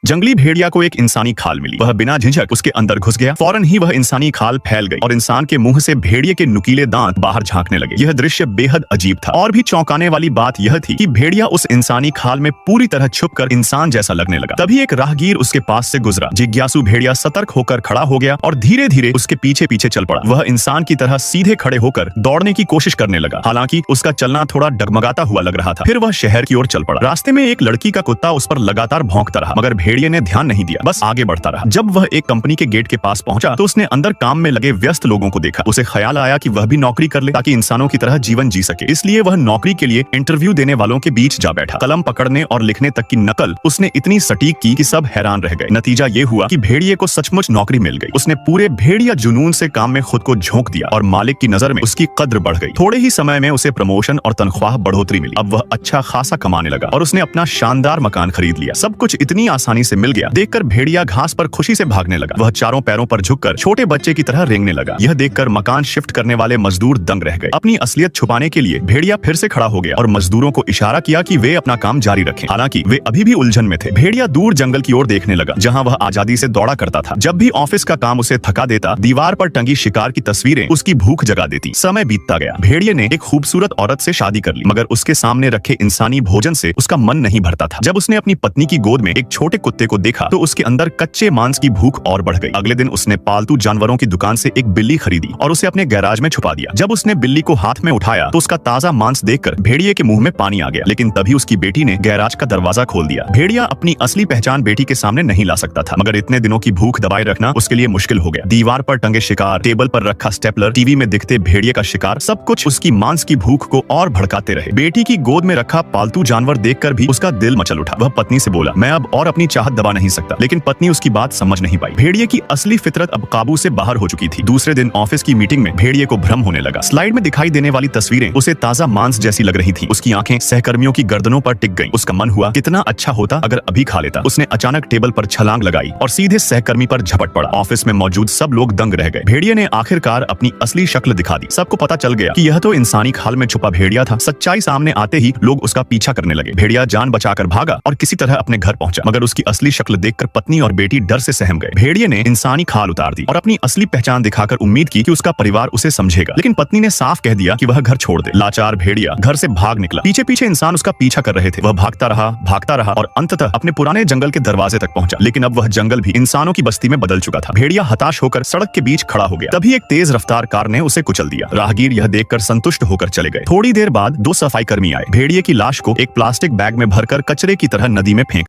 जंगली भेड़िया को एक इंसानी खाल मिली। वह बिना झिझक उसके अंदर घुस गया। फौरन ही वह इंसानी खाल फैल गई और इंसान के मुंह से भेड़िए के नुकीले दांत बाहर झांकने लगे। यह दृश्य बेहद अजीब था और भी चौंकाने वाली बात यह थी कि भेड़िया उस इंसानी खाल में पूरी तरह छुपकर इंसान जैसा लगने लगा। तभी एक राहगीर उसके पास से गुजरा। जिज्ञासु भेड़िया सतर्क होकर खड़ा हो गया और धीरे धीरे उसके पीछे पीछे चल पड़ा। वह इंसान की तरह सीधे खड़े होकर दौड़ने की कोशिश करने लगा, हालांकि उसका चलना थोड़ा डगमगाता हुआ लग रहा था। फिर वह शहर की ओर चल पड़ा। रास्ते में एक लड़की का कुत्ता उस पर लगातार भौंकता रहा, मगर भेड़िए ने ध्यान नहीं दिया, बस आगे बढ़ता रहा। जब वह एक कंपनी के गेट के पास पहुंचा तो उसने अंदर काम में लगे व्यस्त लोगों को देखा। उसे ख्याल आया कि वह भी नौकरी कर ले ताकि इंसानों की तरह जीवन जी सके। इसलिए वह नौकरी के लिए इंटरव्यू देने वालों के बीच जा बैठा। कलम पकड़ने और लिखने तक की नकल उसने इतनी सटीक की कि सब हैरान रह गए। नतीजा ये हुआ कि भेड़िए को सचमुच नौकरी मिल गई। उसने पूरे भेड़िया जुनून से काम में खुद को झोंक दिया और मालिक की नजर में उसकी कद्र बढ़ गई। थोड़े ही समय में उसे प्रमोशन और तनख्वाह बढ़ोतरी मिली। अब वह अच्छा खासा कमाने लगा और उसने अपना शानदार मकान खरीद लिया। सब कुछ इतनी आसानी से मिल गया। देखकर भेड़िया घास पर खुशी से भागने लगा। वह चारों पैरों पर झुककर छोटे बच्चे की तरह रेंगने लगा। यह देखकर मकान शिफ्ट करने वाले मजदूर दंग रह गए। अपनी असलियत छुपाने के लिए भेड़िया फिर से खड़ा हो गया और मजदूरों को इशारा किया कि वे अपना काम जारी रखें। हालांकि वे अभी भी उलझन में थे। भेड़िया दूर जंगल की ओर देखने लगा, जहां वह आजादी से दौड़ा करता था। जब भी ऑफिस का काम उसे थका देता, दीवार पर टंगी शिकार की तस्वीरें उसकी भूख जगा देती। समय बीतता गया। भेड़िए ने एक खूबसूरत औरत से शादी कर ली, मगर उसके सामने रखे इंसानी भोजन से उसका मन नहीं भरता था। जब उसने अपनी पत्नी की गोद में एक छोटे कुत्ते को देखा तो उसके अंदर कच्चे मांस की भूख और बढ़ गई। अगले दिन उसने पालतू जानवरों की दुकान से एक बिल्ली खरीदी और उसे अपने गैराज में छुपा दिया। जब उसने बिल्ली को हाथ में उठाया तो उसका ताजा मांस देखकर भेड़िए के मुंह में पानी आ गया। लेकिन तभी उसकी बेटी ने गैराज का दरवाजा खोल दिया। भेड़िया अपनी असली पहचान बेटी के सामने नहीं ला सकता था, मगर इतने दिनों की भूख दबाए रखना उसके लिए मुश्किल हो गया। दीवार पर टंगे शिकार, टेबल पर रखा स्टेपलर, टीवी में दिखते भेड़िए का शिकार, सब कुछ उसकी मांस की भूख को और भड़काते रहे। बेटी की गोद में रखा पालतू जानवर देखकर भी उसका दिल मचल उठा। वह पत्नी से बोला, मैं अब और अपनी चाहत दबा नहीं सकता। लेकिन पत्नी उसकी बात समझ नहीं पाई। भेड़िए की असली फितरत अब काबू से बाहर हो चुकी थी। दूसरे दिन ऑफिस की मीटिंग में भेड़िए को भ्रम होने लगा। स्लाइड में दिखाई देने वाली तस्वीरें उसे ताजा मांस जैसी लग रही थी। उसकी आंखें सहकर्मियों की गर्दनों पर टिक गईं। उसका मन हुआ, कितना अच्छा होता अगर अभी खा लेता। उसने अचानक टेबल पर छलांग लगाई और सीधे सहकर्मी पर झपट पड़ा। ऑफिस में मौजूद सब लोग दंग रह गए। भेड़िए ने आखिरकार अपनी असली शक्ल दिखा दी। सबको पता चल गया कि यह तो इंसानी खाल में छुपा भेड़िया था। सच्चाई सामने आते ही लोग उसका पीछा करने लगे। भेड़िया जान बचाकर भागा और किसी तरह अपने घर पहुंचा, मगर उसकी असली शक्ल देखकर पत्नी और बेटी डर से सहम गए। भेड़िए ने इंसानी खाल उतार दी और अपनी असली पहचान दिखाकर उम्मीद की कि उसका परिवार उसे समझेगा, लेकिन पत्नी ने साफ कह दिया कि वह घर छोड़ दे। लाचार भेड़िया घर से भाग निकला। पीछे पीछे इंसान उसका पीछा कर रहे थे। वह भागता रहा और अंततः अपने पुराने जंगल के दरवाजे तक पहुंचा। लेकिन अब वह जंगल भी इंसानों की बस्ती में बदल चुका था। भेड़िया हताश होकर सड़क के बीच खड़ा हो गया। तभी एक तेज रफ्तार कार ने उसे कुचल दिया। राहगीर यह देखकर संतुष्ट होकर चले गए। थोड़ी देर बाद दो सफाई कर्मी आए। भेड़िए की लाश को एक प्लास्टिक बैग में भरकर कचरे की तरह नदी में फेंक